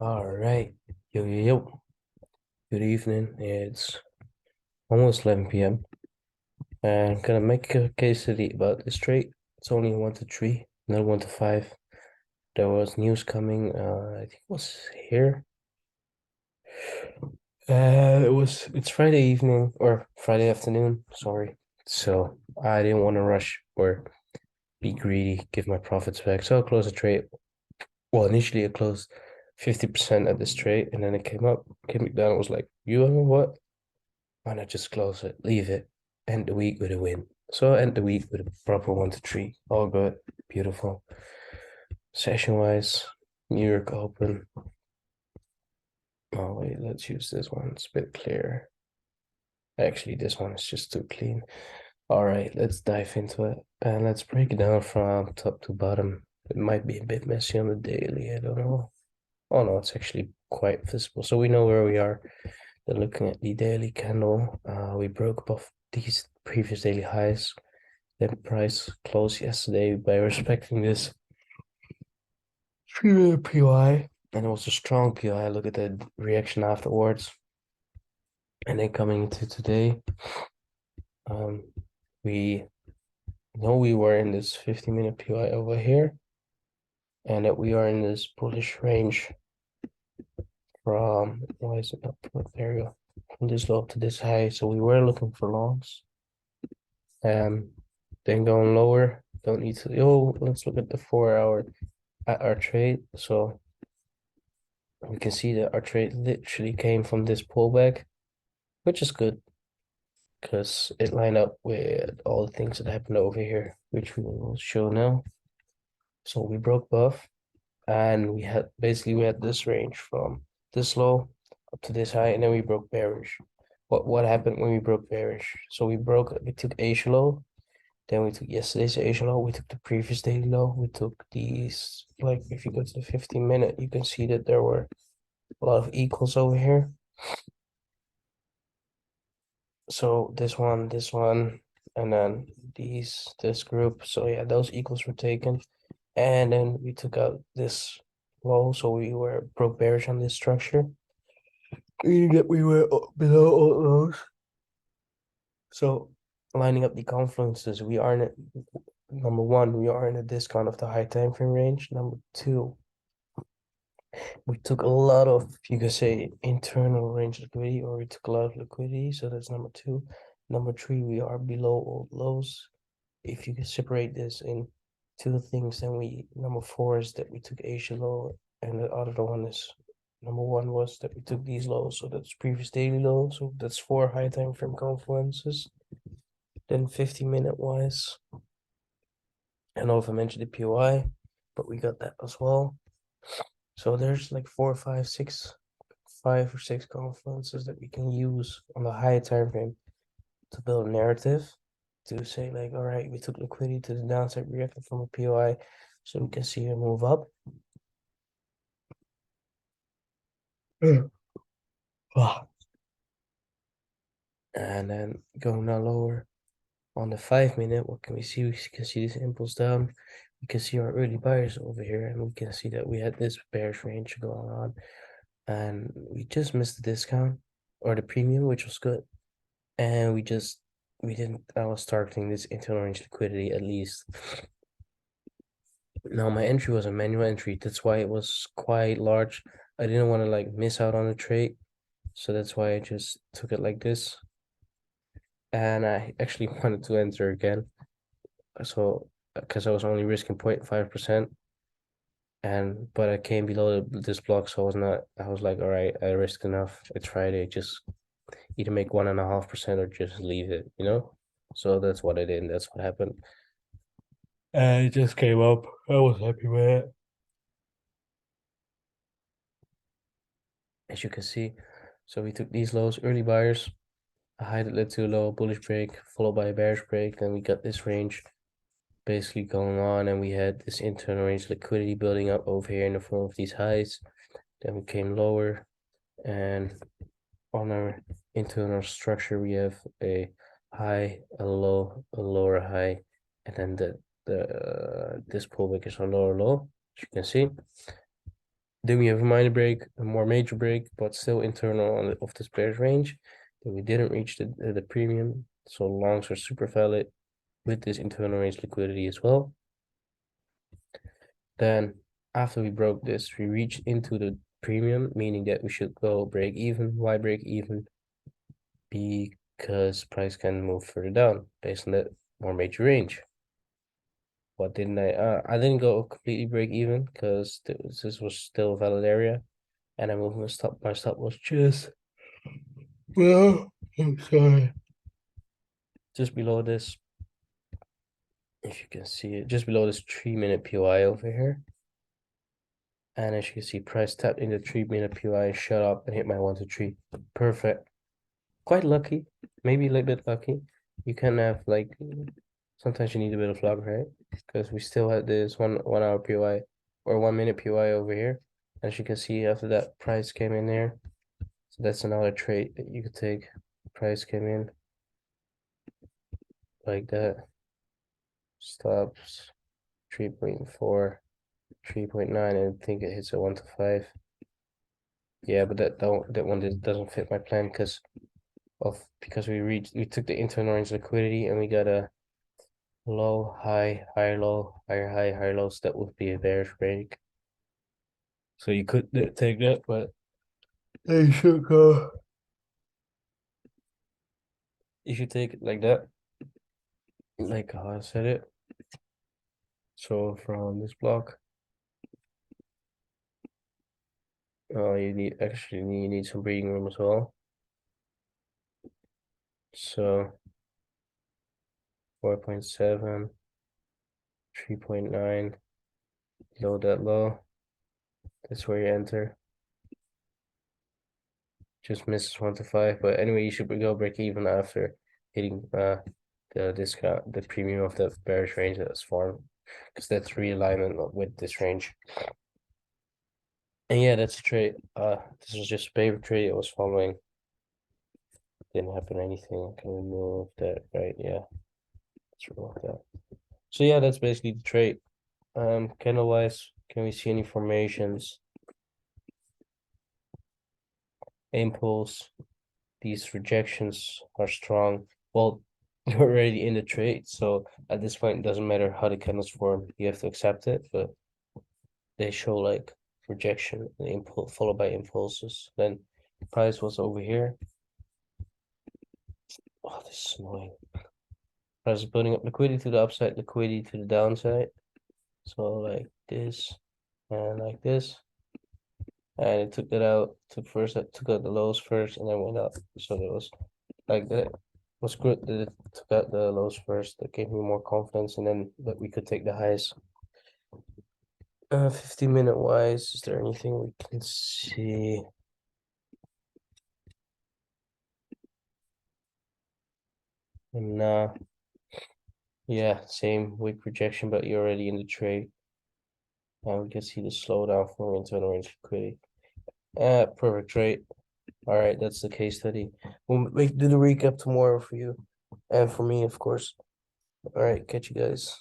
All right. Yo, yo, yo. Good evening. It's almost 11 p.m. And I'm gonna make a case study about this trade. It's only 1 to 3, not 1 to 5. There was news coming, I think it was here. It's Friday evening or Friday afternoon, sorry. So I didn't want to rush or be greedy, give my profits back. So I closed the trade. Well, initially I closed 50% at this trade, and then it came back down. It was like, you know what? Why not just close it, leave it, end the week with a win? So end the week with a proper 1 to 3. All good, beautiful. Session wise, New York Open. Oh wait, let's use this one. It's a bit clearer. Actually, this one is just too clean. All right, let's dive into it and let's break it down from top to bottom. It might be a bit messy on the daily. I don't know. Oh no, it's actually quite visible. So we know where we are. Then looking at the daily candle, we broke above these previous daily highs. The price closed yesterday by respecting this 3-minute PY, and it was a strong PY. Look at the reaction afterwards. And then coming into today, um, we know we were in this 50-minute PY over here, and that we are in this bullish range from, why is it not? There you go. From this low to this high. So we were looking for longs. Then going lower, don't need to. Oh, let's look at the 4 hour at our trade. So we can see that our trade literally came from this pullback, which is good because it lined up with all the things that happened over here, which we will show now. So we broke above, and we had this range from this low up to this high, and then we broke bearish. What happened when we broke bearish? So we took Asia low. Then we took yesterday's Asia low, we took the previous daily low, we took these, like if you go to the 15-minute, you can see that there were a lot of equals over here. So this one, and then this group. So yeah, those equals were taken. And then we took out this low, so we were broke bearish on this structure. Meaning that we were below all lows. So lining up the confluences, we are in a, number one, we are in a discount of the high time frame range. Number two, we took a lot of, you could say, internal range liquidity, or we took a lot of liquidity. So that's number two. Number three, we are below all lows. If you could separate this in two things, then number four is that we took Asia low, and the other one is number one was that we took these lows. So that's previous daily low. So that's four high time frame confluences. Then 50-minute wise, I don't know if I mentioned the POI, but we got that as well. So there's like five or six confluences that we can use on the high time frame to build a narrative to say like, all right, we took liquidity to the downside, reacted from a POI, so we can see it move up. And then going down lower on the 5-minute, what can we see? We can see this impulse down. We can see our early buyers over here, and we can see that we had this bearish range going on, and we just missed the discount or the premium, which was good. And we didn't, I was targeting this internal range liquidity at least. Now my entry was a manual entry, that's why it was quite large. I didn't want to like miss out on the trade, so that's why I just took it like this. And I actually wanted to enter again, so because I was only risking 0.5%, but I came below this block, so I was like, all right, I risked enough, it's Friday, just either make 1.5% or just leave it, you know. So that's what I did, and that's what happened. And it just came up. I was happy with it. As you can see, so we took these lows, early buyers, a high that led to a low bullish break, followed by a bearish break. Then we got this range basically going on, and we had this internal range liquidity building up over here in the form of these highs. Then we came lower, and on our internal structure, we have a high, a low, a lower high, and then this pullback is a lower low, as you can see. Then we have a minor break, a more major break, but still internal on of this bearish range. Then we didn't reach the premium, so longs are super valid with this internal range liquidity as well. Then after we broke this, we reached into the premium, meaning that we should go break even. Why break even? Because price can move further down based on that more major range. What didn't I didn't go completely break even because this was still a valid area, and I moved my stop was just, well, I'm sorry, just below this, if you can see it, just below this 3-minute POI over here. And as you can see, price tapped in the 3-minute POI and shut up and hit my 1 to 3. Perfect. Quite lucky, maybe a little bit lucky. You can have like, sometimes you need a bit of luck, right? Because we still had this 1 hour POI or 1 minute POI over here. As you can see, after that, price came in there. So that's another trade that you could take. Price came in like that. Stops 3.4, 3.9, and I think it hits a 1 to 5. Yeah, but that one doesn't fit my plan because we took the internal range liquidity and we got a low, high, higher low, higher high, higher low. So that would be a bearish break. So you could take that, but you should go. You should take it like that, like how I said it. So from this block, you need some breathing room as well. So 4.7, 3.9, low that low. That's where you enter. Just misses 1 to 5, but anyway, you should go break even after hitting the discount, the premium of the bearish range that's formed, because that's realignment with this range. And yeah, that's a trade. This was just a paper trade I was following. Didn't happen anything. Can we move that? Right, yeah. Let's remove that. So yeah, that's basically the trade. Candle wise, can we see any formations? Impulse. These rejections are strong. Well, you're already in the trade, so at this point, it doesn't matter how the candles form. You have to accept it, but they show like rejection and impulse followed by impulses. Then price was over here. Oh, this is annoying. Price is building up liquidity to the upside, liquidity to the downside. So like this and like this. And it took it out, took out the lows first and then went up. So it was like that was good that it took out the lows first. That gave me more confidence, and then that we could take the highs. 15-minute wise, is there anything we can see? Nah. Yeah, same weak projection, but you're already in the trade. Now we can see the slowdown from internal range liquidity. Perfect trade. All right, that's the case study. We'll do the recap tomorrow for you and for me, of course. All right, catch you guys.